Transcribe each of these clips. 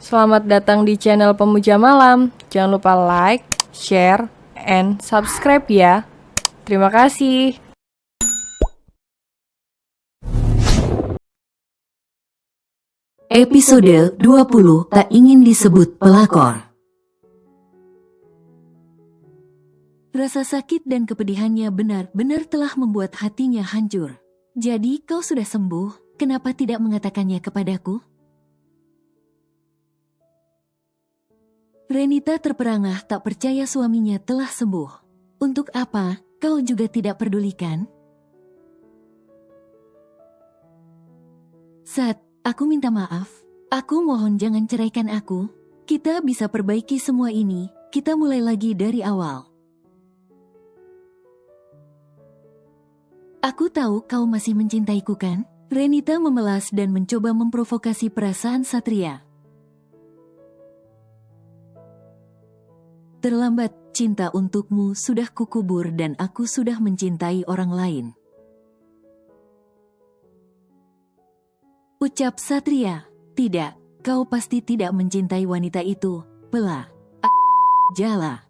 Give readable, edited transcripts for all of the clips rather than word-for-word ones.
Selamat datang di channel Pemuja Malam. Jangan lupa like, share, and subscribe ya. Terima kasih. Episode 20 Tak Ingin Disebut Pelakor. Rasa sakit dan kepedihannya benar-benar telah membuat hatinya hancur. Jadi kau sudah sembuh, kenapa tidak mengatakannya kepadaku? Renita terperangah tak percaya suaminya telah sembuh. Untuk apa, kau juga tidak pedulikan? Sat, aku minta maaf. Aku mohon jangan ceraikan aku. Kita bisa perbaiki semua ini, kita mulai lagi dari awal. Aku tahu kau masih mencintaiku kan? Renita memelas dan mencoba memprovokasi perasaan Satria. Terlambat, cinta untukmu sudah kukubur dan aku sudah mencintai orang lain. Ucap Satria. Tidak, kau pasti tidak mencintai wanita itu, Pela. Jala.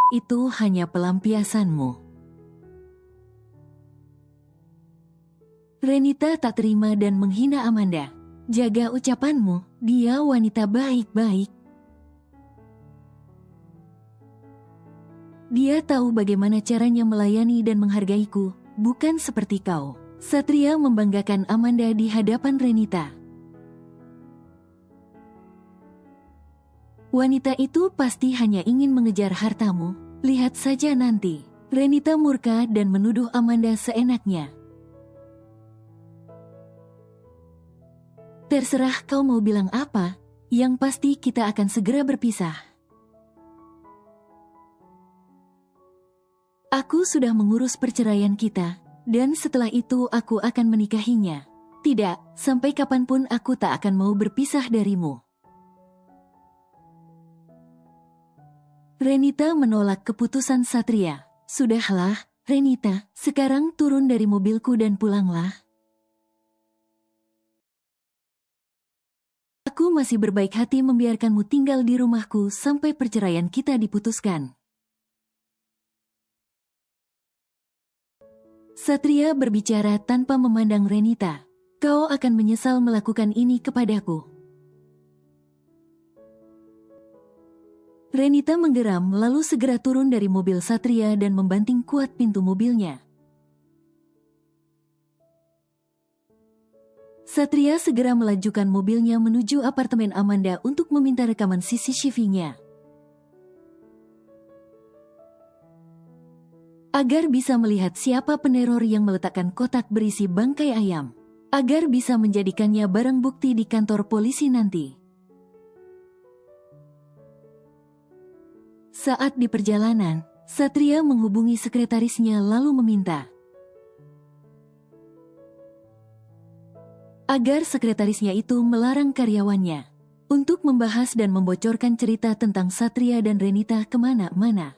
Itu hanya pelampiasanmu. Renita tak terima dan menghina Amanda. Jaga ucapanmu, dia wanita baik-baik. Dia tahu bagaimana caranya melayani dan menghargaiku, bukan seperti kau. Satria membanggakan Amanda di hadapan Renita. Wanita itu pasti hanya ingin mengejar hartamu, lihat saja nanti. Renita murka dan menuduh Amanda seenaknya. Terserah kau mau bilang apa, yang pasti kita akan segera berpisah. Aku sudah mengurus perceraian kita, dan setelah itu aku akan menikahinya. Tidak, sampai kapanpun aku tak akan mau berpisah darimu. Renita menolak keputusan Satria. Sudahlah, Renita, sekarang turun dari mobilku dan pulanglah. Aku masih berbaik hati membiarkanmu tinggal di rumahku sampai perceraian kita diputuskan. Satria berbicara tanpa memandang Renita. Kau akan menyesal melakukan ini kepadaku. Renita menggeram lalu segera turun dari mobil Satria dan membanting kuat pintu mobilnya. Satria segera melajukan mobilnya menuju apartemen Amanda untuk meminta rekaman CCTV-nya. Agar bisa melihat siapa peneror yang meletakkan kotak berisi bangkai ayam. Agar bisa menjadikannya barang bukti di kantor polisi nanti. Saat di perjalanan, Satria menghubungi sekretarisnya lalu meminta agar sekretarisnya itu melarang karyawannya untuk membahas dan membocorkan cerita tentang Satria dan Renita kemana-mana.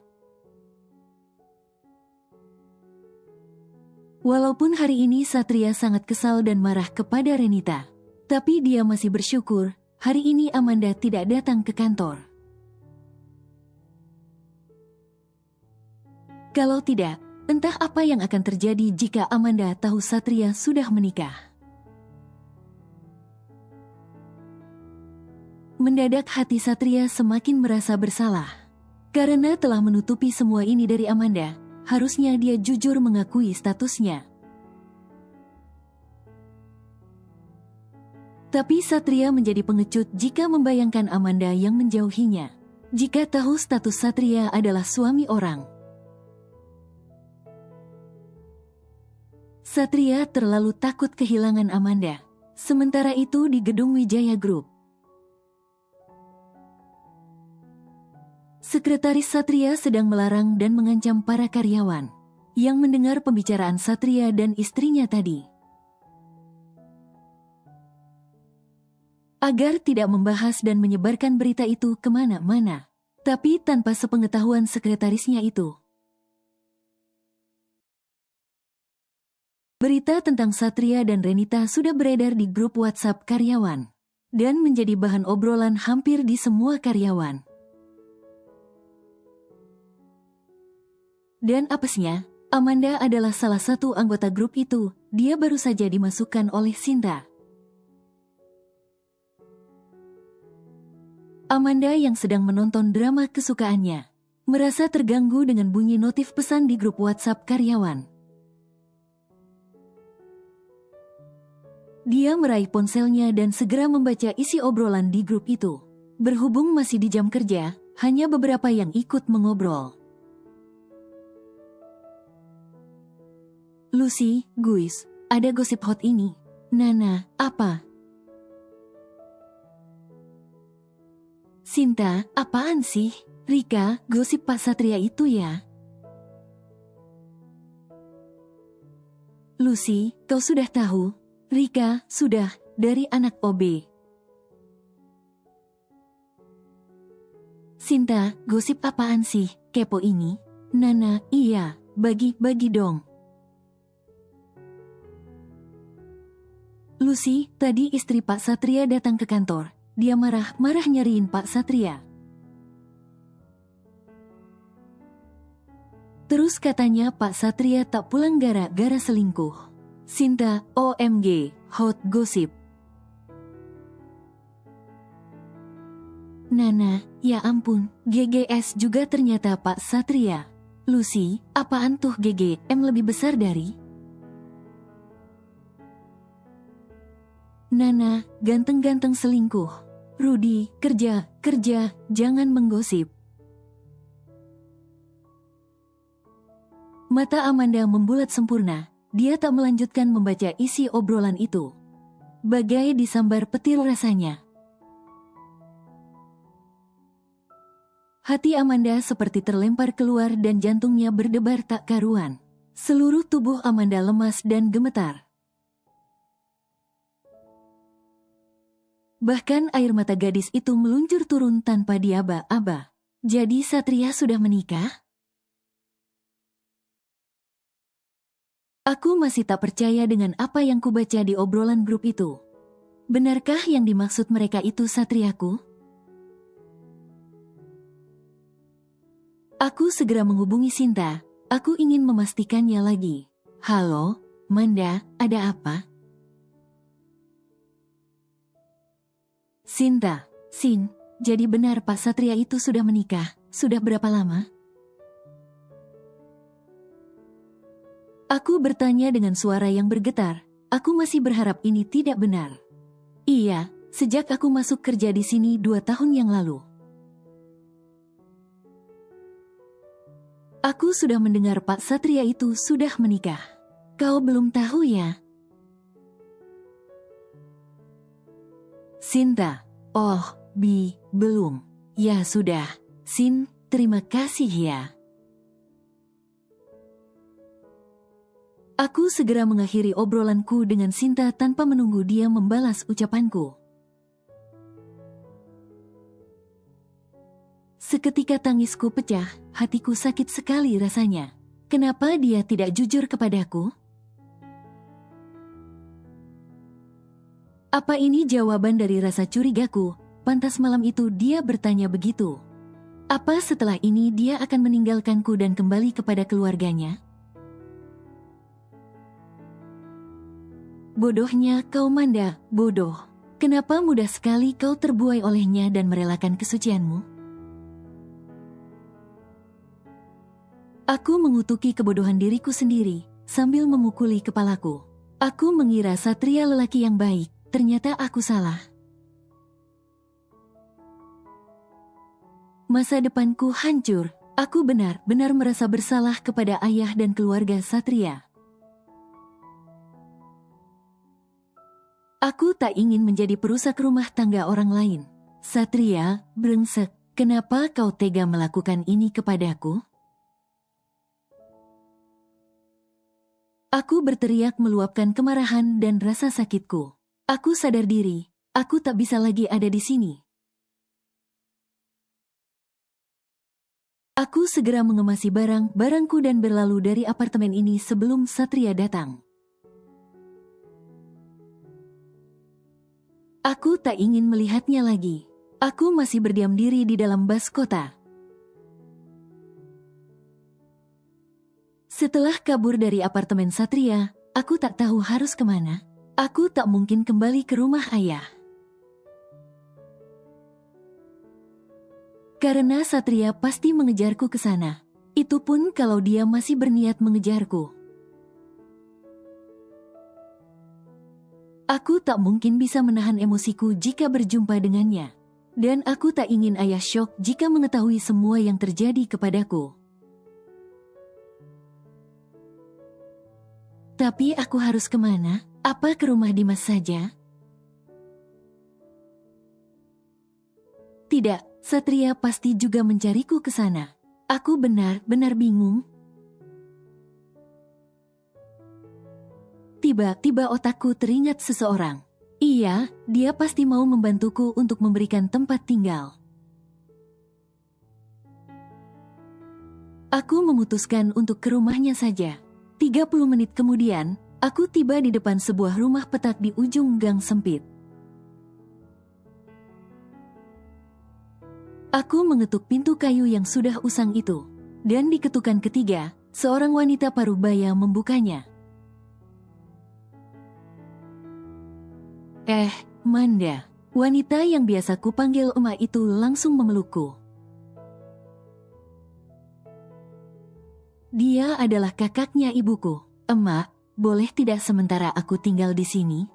Walaupun hari ini Satria sangat kesal dan marah kepada Renita, tapi dia masih bersyukur hari ini Amanda tidak datang ke kantor. Kalau tidak, entah apa yang akan terjadi jika Amanda tahu Satria sudah menikah. Mendadak hati Satria semakin merasa bersalah. Karena telah menutupi semua ini dari Amanda, harusnya dia jujur mengakui statusnya. Tapi Satria menjadi pengecut jika membayangkan Amanda yang menjauhinya. Jika tahu status Satria adalah suami orang. Satria terlalu takut kehilangan Amanda. Sementara itu di gedung Wijaya Group. Sekretaris Satria sedang melarang dan mengancam para karyawan yang mendengar pembicaraan Satria dan istrinya tadi. Agar tidak membahas dan menyebarkan berita itu kemana-mana. Tapi tanpa sepengetahuan sekretarisnya itu. Berita tentang Satria dan Renita sudah beredar di grup WhatsApp karyawan. dan menjadi bahan obrolan hampir di semua karyawan. Dan apesnya, Amanda adalah salah satu anggota grup itu. Dia baru saja dimasukkan oleh Sinta. Amanda yang sedang menonton drama kesukaannya merasa terganggu dengan bunyi notif pesan di grup WhatsApp karyawan. Dia meraih ponselnya dan segera membaca isi obrolan di grup itu. Berhubung masih di jam kerja, hanya beberapa yang ikut mengobrol. Lucy, guys, ada gosip hot ini. Nana, apa? Sinta, apaan sih? Rika, gosip Pak Satria itu ya? Lucy, kau sudah tahu? Rika, sudah, dari anak OB. Sinta, gosip apaan sih? Kepo ini? Nana, iya, bagi dong. Lucy, tadi istri Pak Satria datang ke kantor. Dia marah-marah nyariin Pak Satria. Terus katanya Pak Satria tak pulang gara-gara selingkuh. Sinta, OMG, hot gossip. Nana, ya ampun, GGS juga ternyata Pak Satria. Lucy, apaan tuh GGM lebih besar dari? Nana, ganteng-ganteng selingkuh. Rudy, kerja, jangan menggosip. Mata Amanda membulat sempurna. Dia tak melanjutkan membaca isi obrolan itu. Bagai disambar petir rasanya. Hati Amanda seperti terlempar keluar dan jantungnya berdebar tak karuan. Seluruh tubuh Amanda lemas dan gemetar. Bahkan air mata gadis itu meluncur turun tanpa diaba-aba. Jadi Satria sudah menikah? Aku masih tak percaya dengan apa yang kubaca di obrolan grup itu. Benarkah yang dimaksud mereka itu Satriaku? Aku segera menghubungi Sinta. Aku ingin memastikannya lagi. Halo, Manda, ada apa? Sinta, Sin, jadi benar Pak Satria itu sudah menikah. Sudah berapa lama? Aku bertanya dengan suara yang bergetar. Aku masih berharap ini tidak benar. Iya, sejak aku masuk kerja di sini 2 tahun yang lalu. Aku sudah mendengar Pak Satria itu sudah menikah. Kau belum tahu ya? Sinta, oh, belum. Ya sudah, Sin, terima kasih ya. Aku segera mengakhiri obrolanku dengan Sinta tanpa menunggu dia membalas ucapanku. Seketika tangisku pecah, hatiku sakit sekali rasanya. Kenapa dia tidak jujur kepadaku? Apa ini jawaban dari rasa curigaku? Pantas malam itu dia bertanya begitu. Apa setelah ini dia akan meninggalkanku dan kembali kepada keluarganya? Bodohnya kau Manda, bodoh. Kenapa mudah sekali kau terbuai olehnya dan merelakan kesucianmu? Aku mengutuki kebodohan diriku sendiri, sambil memukuli kepalaku. Aku mengira Satria lelaki yang baik, ternyata aku salah. Masa depanku hancur, aku benar-benar merasa bersalah kepada ayah dan keluarga Satria. Aku tak ingin menjadi perusak rumah tangga orang lain. Satria, brengsek, kenapa kau tega melakukan ini kepadaku? Aku berteriak meluapkan kemarahan dan rasa sakitku. Aku sadar diri, aku tak bisa lagi ada di sini. Aku segera mengemasi barang-barangku dan berlalu dari apartemen ini sebelum Satria datang. Aku tak ingin melihatnya lagi. Aku masih berdiam diri di dalam bus kota. Setelah kabur dari apartemen Satria, aku tak tahu harus kemana. Aku tak mungkin kembali ke rumah ayah. Karena Satria pasti mengejarku ke sana. Itu pun kalau dia masih berniat mengejarku. Aku tak mungkin bisa menahan emosiku jika berjumpa dengannya. Dan aku tak ingin ayah syok jika mengetahui semua yang terjadi kepadaku. Tapi aku harus kemana? Apa ke rumah Dimas saja? Tidak, Satria pasti juga mencariku ke sana. Aku benar-benar bingung. Tiba-tiba otakku teringat seseorang. Iya, dia pasti mau membantuku untuk memberikan tempat tinggal. Aku memutuskan untuk ke rumahnya saja. 30 menit kemudian, aku tiba di depan sebuah rumah petak di ujung gang sempit. Aku mengetuk pintu kayu yang sudah usang itu. Dan di ketukan ketiga, seorang wanita parubaya membukanya. Manda. Wanita yang biasa kupanggil emak itu langsung memelukku. Dia adalah kakaknya ibuku. Emak, boleh tidak sementara aku tinggal di sini?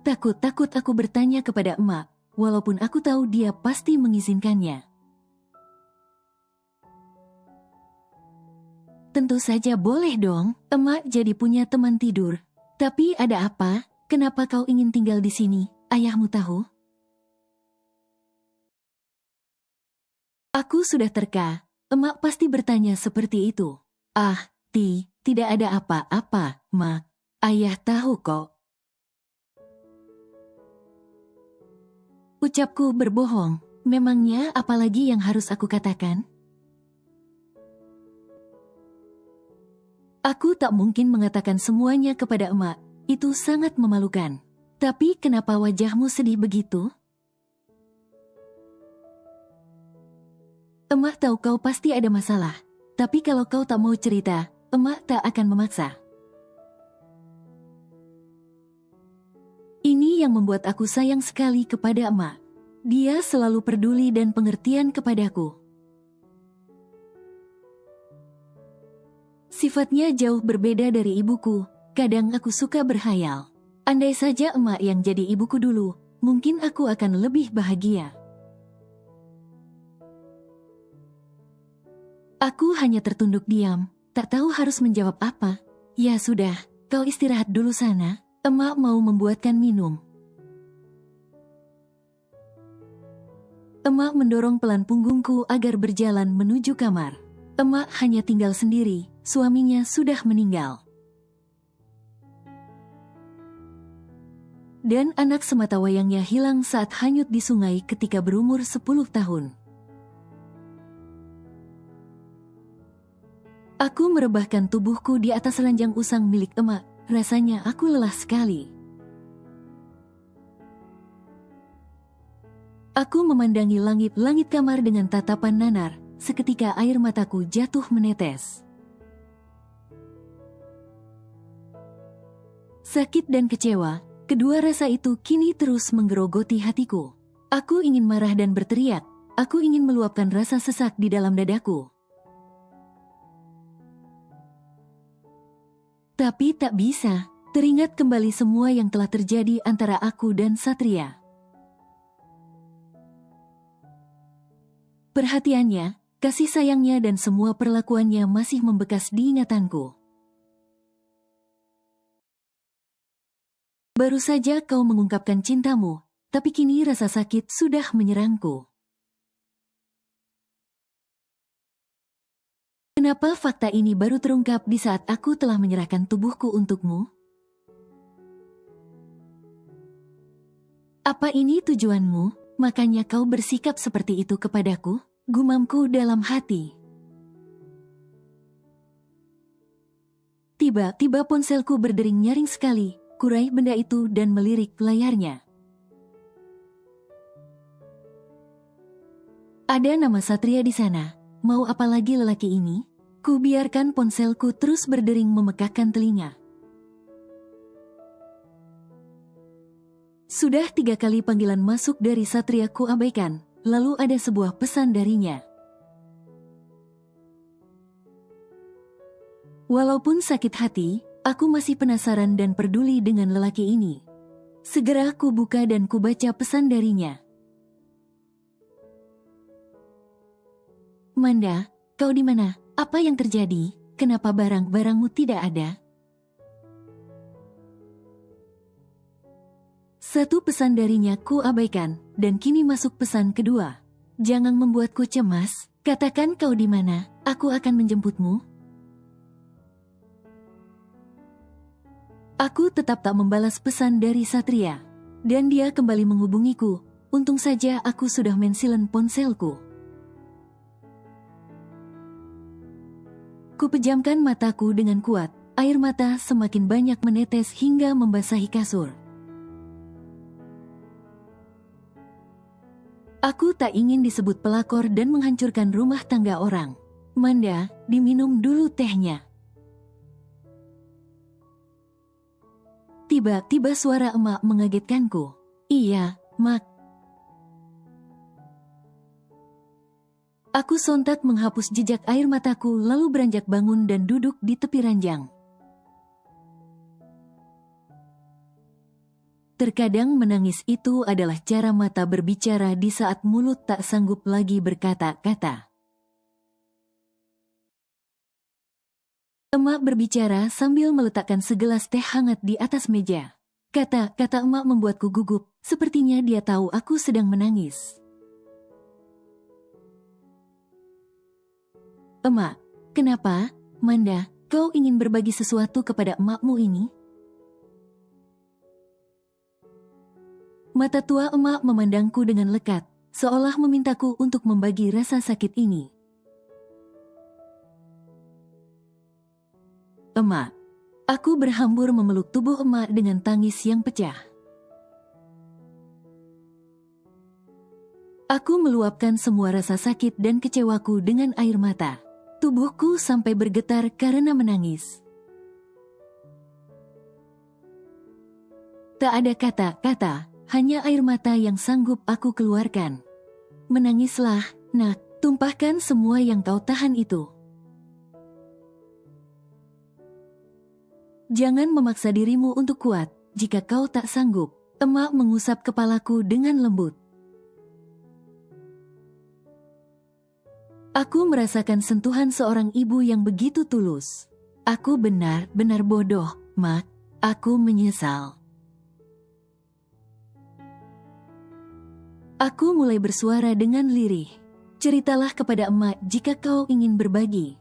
Takut-takut aku bertanya kepada emak, walaupun aku tahu dia pasti mengizinkannya. Tentu saja boleh dong, emak jadi punya teman tidur. Tapi ada apa? Kenapa kau ingin tinggal di sini? Ayahmu tahu? Aku sudah terka. Emak pasti bertanya seperti itu. Tidak ada apa-apa, Mak. Ayah tahu kok. Ucapku berbohong. Memangnya apalagi yang harus aku katakan? Aku tak mungkin mengatakan semuanya kepada emak. Itu sangat memalukan. Tapi kenapa wajahmu sedih begitu? Emak tahu kau pasti ada masalah. Tapi kalau kau tak mau cerita, emak tak akan memaksa. Ini yang membuat aku sayang sekali kepada emak. Dia selalu peduli dan pengertian kepadaku. Sifatnya jauh berbeda dari ibuku. Kadang aku suka berhayal. Andai saja emak yang jadi ibuku dulu, mungkin aku akan lebih bahagia. Aku hanya tertunduk diam, tak tahu harus menjawab apa. Ya sudah, kau istirahat dulu sana. Emak mau membuatkan minum. Emak mendorong pelan punggungku agar berjalan menuju kamar. Emak hanya tinggal sendiri, suaminya sudah meninggal. Dan anak sematawayangnya hilang saat hanyut di sungai ketika berumur 10 tahun. Aku merebahkan tubuhku di atas ranjang usang milik emak, rasanya aku lelah sekali. Aku memandangi langit-langit kamar dengan tatapan nanar. Seketika air mataku jatuh menetes. Sakit dan kecewa, kedua rasa itu kini terus menggerogoti hatiku. Aku ingin marah dan berteriak. Aku ingin meluapkan rasa sesak di dalam dadaku. Tapi tak bisa. Teringat kembali semua yang telah terjadi antara aku dan Satria. Perhatiannya, kasih sayangnya dan semua perlakuannya masih membekas di ingatanku. Baru saja kau mengungkapkan cintamu, tapi kini rasa sakit sudah menyerangku. Kenapa fakta ini baru terungkap di saat aku telah menyerahkan tubuhku untukmu? Apa ini tujuanmu? Makanya kau bersikap seperti itu kepadaku? Gumamku dalam hati. Tiba-tiba ponselku berdering nyaring sekali. Kurai benda itu dan melirik layarnya. Ada nama Satria di sana. Mau apa lagi lelaki ini? Ku biarkan ponselku terus berdering memekakkan telinga. Sudah 3 kali panggilan masuk dari Satria ku abaikan, lalu ada sebuah pesan darinya. Walaupun sakit hati, aku masih penasaran dan peduli dengan lelaki ini. Segera ku buka dan ku baca pesan darinya. Manda, kau di mana? Apa yang terjadi? Kenapa barang-barangmu tidak ada? Satu pesan darinya ku abaikan, dan kini masuk pesan kedua. Jangan membuatku cemas, katakan kau di mana, aku akan menjemputmu. Aku tetap tak membalas pesan dari Satria, dan dia kembali menghubungiku. Untung saja aku sudah mensilen ponselku. Kupejamkan mataku dengan kuat, air mata semakin banyak menetes hingga membasahi kasur. Aku tak ingin disebut pelakor dan menghancurkan rumah tangga orang. Manda, diminum dulu tehnya. Tiba-tiba suara emak mengagetkanku. Iya, Mak. Aku sontak menghapus jejak air mataku lalu beranjak bangun dan duduk di tepi ranjang. Terkadang menangis itu adalah cara mata berbicara di saat mulut tak sanggup lagi berkata-kata. Emak berbicara sambil meletakkan segelas teh hangat di atas meja. Kata-kata emak membuatku gugup, sepertinya dia tahu aku sedang menangis. Emak, kenapa, Manda, kau ingin berbagi sesuatu kepada emakmu ini? Mata tua emak memandangku dengan lekat, seolah memintaku untuk membagi rasa sakit ini. Emak, aku berhambur memeluk tubuh emak dengan tangis yang pecah. Aku meluapkan semua rasa sakit dan kecewaku dengan air mata. Tubuhku sampai bergetar karena menangis. Tak ada kata-kata, hanya air mata yang sanggup aku keluarkan. Menangislah, nak, tumpahkan semua yang kau tahan itu. Jangan memaksa dirimu untuk kuat, jika kau tak sanggup. Emak mengusap kepalaku dengan lembut. Aku merasakan sentuhan seorang ibu yang begitu tulus. Aku benar-benar bodoh, Mak. Aku menyesal. Aku mulai bersuara dengan lirih. Ceritalah kepada emak jika kau ingin berbagi.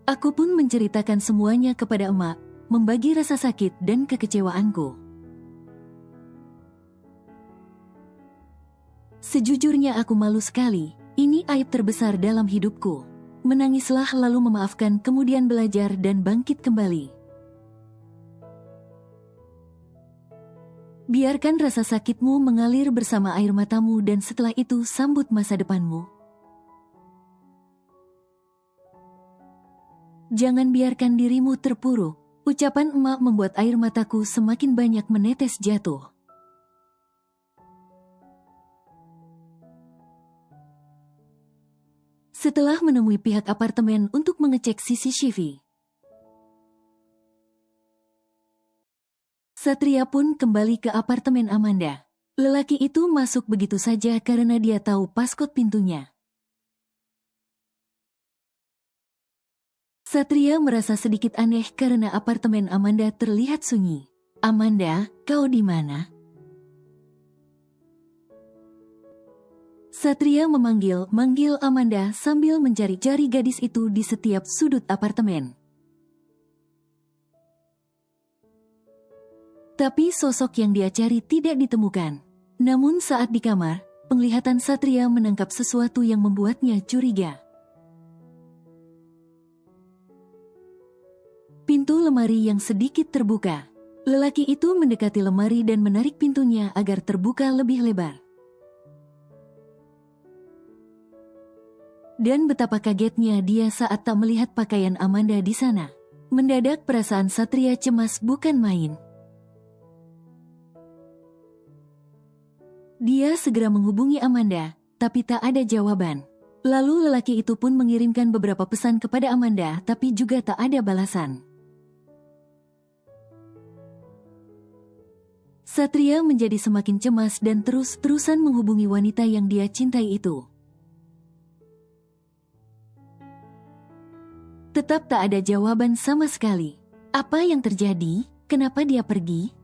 Aku pun menceritakan semuanya kepada emak, membagi rasa sakit dan kekecewaanku. Sejujurnya aku malu sekali, ini aib terbesar dalam hidupku. Menangislah lalu memaafkan kemudian belajar dan bangkit kembali. Biarkan rasa sakitmu mengalir bersama air matamu dan setelah itu sambut masa depanmu. Jangan biarkan dirimu terpuruk. Ucapan emak membuat air mataku semakin banyak menetes jatuh. Setelah menemui pihak apartemen untuk mengecek CCTV, Satria pun kembali ke apartemen Amanda. Lelaki itu masuk begitu saja karena dia tahu paskot pintunya. Satria merasa sedikit aneh karena apartemen Amanda terlihat sunyi. Amanda, kau di mana? Satria memanggil Amanda sambil mencari-cari gadis itu di setiap sudut apartemen. Tapi sosok yang dia cari tidak ditemukan. Namun saat di kamar, penglihatan Satria menangkap sesuatu yang membuatnya curiga. pintu lemari yang sedikit terbuka. Lelaki itu mendekati lemari dan menarik pintunya agar terbuka lebih lebar. Dan betapa kagetnya dia saat tak melihat pakaian Amanda di sana. Mendadak perasaan Satria cemas bukan main. Dia segera menghubungi Amanda, tapi tak ada jawaban. Lalu lelaki itu pun mengirimkan beberapa pesan kepada Amanda, tapi juga tak ada balasan. Satria menjadi semakin cemas dan terus-terusan menghubungi wanita yang dia cintai itu. Tetap tak ada jawaban sama sekali. Apa yang terjadi? Kenapa dia pergi?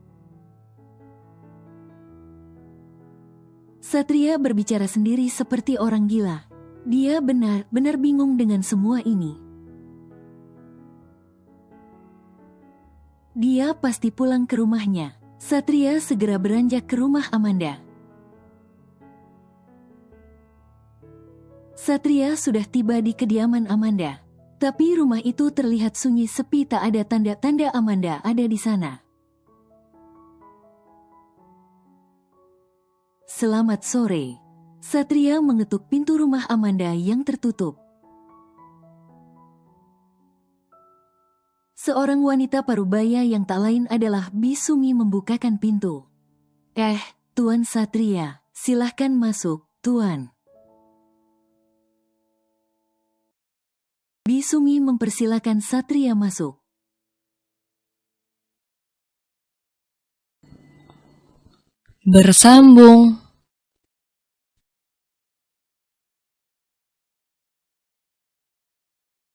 Satria berbicara sendiri seperti orang gila. Dia benar-benar bingung dengan semua ini. Dia pasti pulang ke rumahnya. Satria segera beranjak ke rumah Amanda. Satria sudah tiba di kediaman Amanda. Tapi rumah itu terlihat sunyi sepi, tak ada tanda-tanda Amanda ada di sana. Selamat sore. Satria mengetuk pintu rumah Amanda yang tertutup. Seorang wanita parubaya yang tak lain adalah Bisumi membukakan pintu. Tuan Satria, silahkan masuk, Tuan. Bisumi mempersilakan Satria masuk. Bersambung.